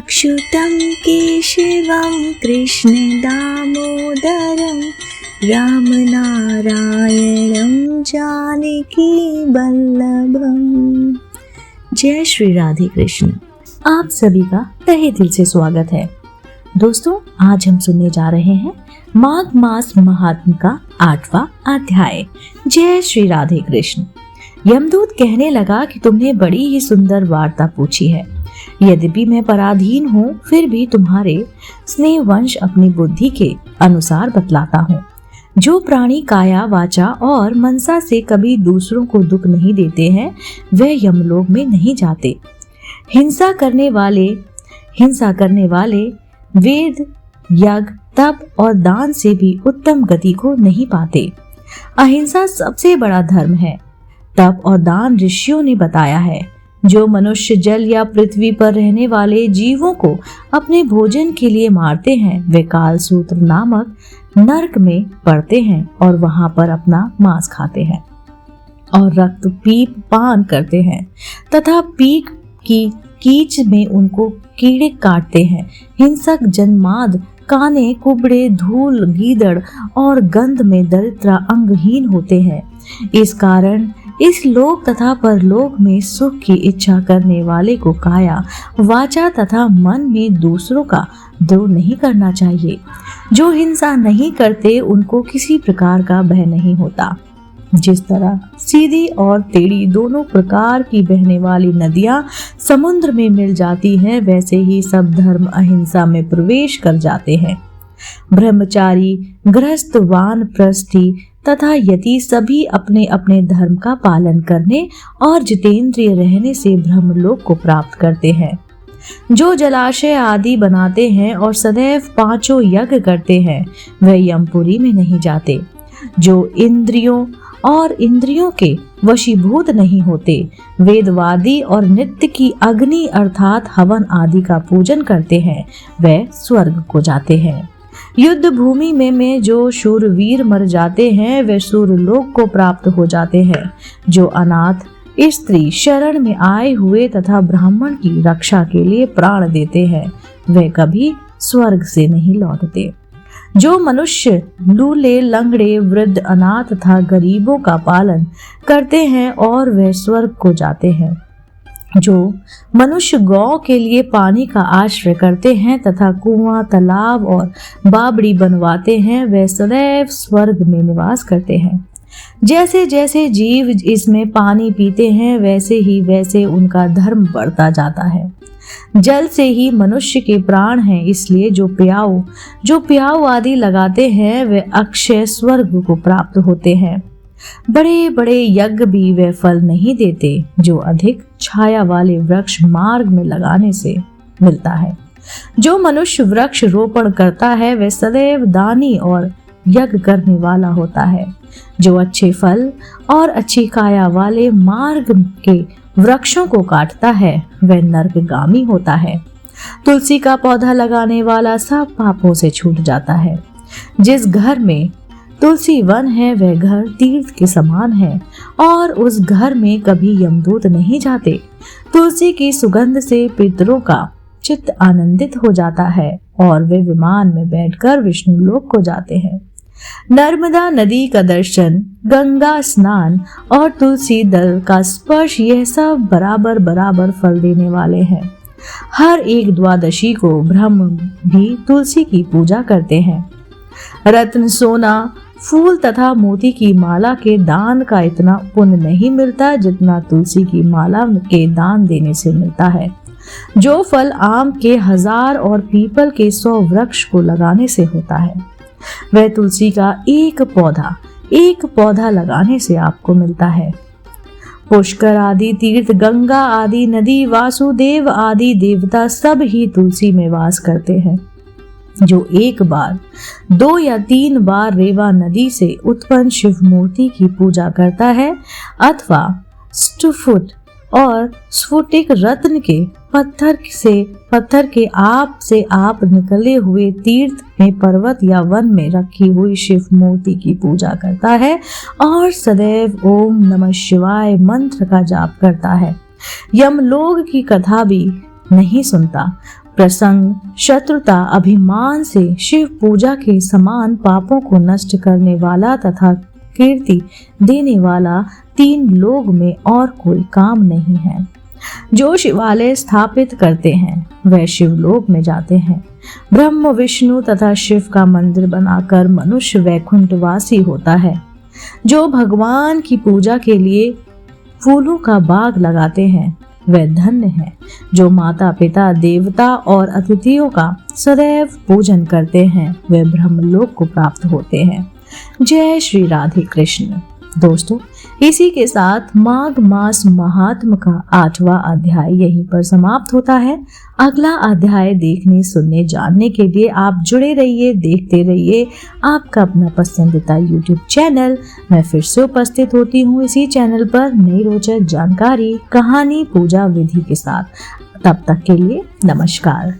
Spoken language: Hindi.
अच्युतं केशवं कृष्णदामोदरं रामनारायणं जानकी वल्लभम। जय श्री राधे कृष्ण। आप सभी का तहे दिल से स्वागत है। दोस्तों, आज हम सुनने जा रहे हैं माघ मास महात्म का 8वां अध्याय। जय श्री राधे कृष्ण। यमदूत कहने लगा कि तुमने बड़ी ही सुंदर वार्ता पूछी है। यद्यपि मैं पराधीन हूँ, फिर भी तुम्हारे स्नेह वंश अपनी बुद्धि के अनुसार बतलाता हूँ। जो प्राणी काया, वाचा और मनसा से कभी दूसरों को दुख नहीं देते हैं, वे यमलोक में नहीं जाते। हिंसा करने वाले वेद, यज्ञ, तप और दान से भी उत्तम गति को नहीं पाते। अहिंसा सबसे बड़ा धर्म है। तप और दान ऋषियों ने बताया है। जो मनुष्य जल या पृथ्वी पर रहने वाले जीवों को अपने भोजन के लिए मारते हैं, वे कालसूत्र नामक नरक में पड़ते हैं और वहां पर अपना मांस खाते हैं और रक्त पीप पान करते हैं तथा पीक की कीच में उनको कीड़े काटते हैं। हिंसक जन्माद, काने, कुबड़े, धूल, गीदड़ और गंध में दरिद्र अंगहीन होते हैं। इस कारण इस लोक तथा परलोक में सुख की इच्छा करने वाले को काया, वाचा तथा मन में दूसरों का द्रोह नहीं करना चाहिए। जो हिंसा नहीं करते, उनको किसी प्रकार का भय नहीं होता। जिस तरह सीधी और टेढ़ी दोनों प्रकार की बहने वाली नदियां समुद्र में मिल जाती हैं, वैसे ही सब धर्म अहिंसा में प्रवेश कर जाते हैं। ब्रह्मचारी, गृहस्थ, वानप्रस्थी तथा यति सभी अपने अपने धर्म का पालन करने और जितेंद्रिय रहने से ब्रह्मलोक को प्राप्त करते हैं। जो जलाशय आदि बनाते हैं और सदैव 5 यज्ञ करते हैं, वे यमपुरी में नहीं जाते। जो इंद्रियों के वशीभूत नहीं होते, वेदवादी और नित्य की अग्नि अर्थात हवन आदि का पूजन करते हैं, वे स्वर्ग को जाते हैं। युद्ध भूमि में जो शूरवीर मर जाते हैं, वे सूर्यलोक को प्राप्त हो जाते हैं। जो अनाथ स्त्री शरण में आए हुए तथा ब्राह्मण की रक्षा के लिए प्राण देते हैं, वे कभी स्वर्ग से नहीं लौटते। जो मनुष्य लूले, लंगड़े, वृद्ध, अनाथ तथा गरीबों का पालन करते हैं और वे स्वर्ग को जाते हैं। जो मनुष्य गौ के लिए पानी का आश्रय करते हैं तथा कुआं, तालाब और बावड़ी बनवाते हैं, वे सदैव स्वर्ग में निवास करते हैं। जैसे जैसे जीव इसमें पानी पीते हैं, वैसे उनका धर्म बढ़ता जाता है। जल से ही मनुष्य के प्राण हैं, इसलिए जो प्याऊ आदि लगाते हैं, वे अक्षय स्वर्ग को प्राप्त होते हैं। बड़े बड़े यज्ञ भी वे फल नहीं देते, जो अधिक छाया वाले वृक्ष मार्ग में लगाने से मिलता है। जो मनुष्य वृक्ष रोपण करता है, वह सदैव दानी और यज्ञ करने वाला होता है। जो अच्छे फल और अच्छी काया वाले मार्ग के वृक्षों को काटता है, वह नरकगामी होता है। तुलसी का पौधा लगाने वाला सब पापों से छूट जाता है। जिस घर में तुलसी वन है, वह घर तीर्थ के समान है और उस घर में कभी यमदूत नहीं जाते। तुलसी की सुगंध से पितरों का चित्त आनंदित हो जाता है और वे विमान में बैठकर विष्णु लोक को जाते हैं। नर्मदा नदी का दर्शन, गंगा स्नान और तुलसी दल का स्पर्श, यह सब बराबर बराबर फल देने वाले हैं। हर एक द्वादशी को ब्रह्म भी तुलसी की पूजा करते हैं। रत्न, सोना, फूल तथा मोती की माला के दान का इतना पुण्य नहीं मिलता जितना तुलसी की माला के दान देने से मिलता है। जो फल आम के 1000 और पीपल के 100 वृक्ष को लगाने से होता है, वह तुलसी का एक पौधा लगाने से आपको मिलता है। पुष्कर आदि तीर्थ, गंगा आदि नदी, वासुदेव आदि देवता सब ही तुलसी में वास करते हैं। जो एक बार, 2 या 3 बार रेवा नदी से उत्पन्न शिव मूर्ति की पूजा करता है अथवा स्फुट और स्फुटिक रत्न के पत्थर के आप से आप निकले हुए तीर्थ में, पर्वत या वन में रखी हुई शिव मूर्ति की पूजा करता है और सदैव ओम नमः शिवाय मंत्र का जाप करता है। यमलोक की कथा भी नहीं सुनता, प्रसंग, शत्रुता, अभिमान से शिव पूजा के समान पापों को नष्ट करने वाला तथा कीर्ति देने वाला 3 लोक में और कोई काम नहीं है। जो शिवालय स्थापित करते हैं वह शिवलोक में जाते हैं। ब्रह्म, विष्णु तथा शिव का मंदिर बनाकर मनुष्य वैकुंठवासी होता है। जो भगवान की पूजा के लिए फूलों का बाग लगाते हैं वह धन्य है। जो माता पिता, देवता और अतिथियों का सदैव पूजन करते हैं वे ब्रह्मलोक को प्राप्त होते हैं। जय श्री राधे कृष्ण। दोस्तों, इसी के साथ माघ मास महात्म का 8वां अध्याय यहीं पर समाप्त होता है। अगला अध्याय देखने, सुनने, जानने के लिए आप जुड़े रहिए, देखते रहिए आपका अपना पसंदीदा YouTube चैनल। मैं फिर से उपस्थित होती हूँ इसी चैनल पर नई रोचक जानकारी, कहानी, पूजा विधि के साथ। तब तक के लिए नमस्कार।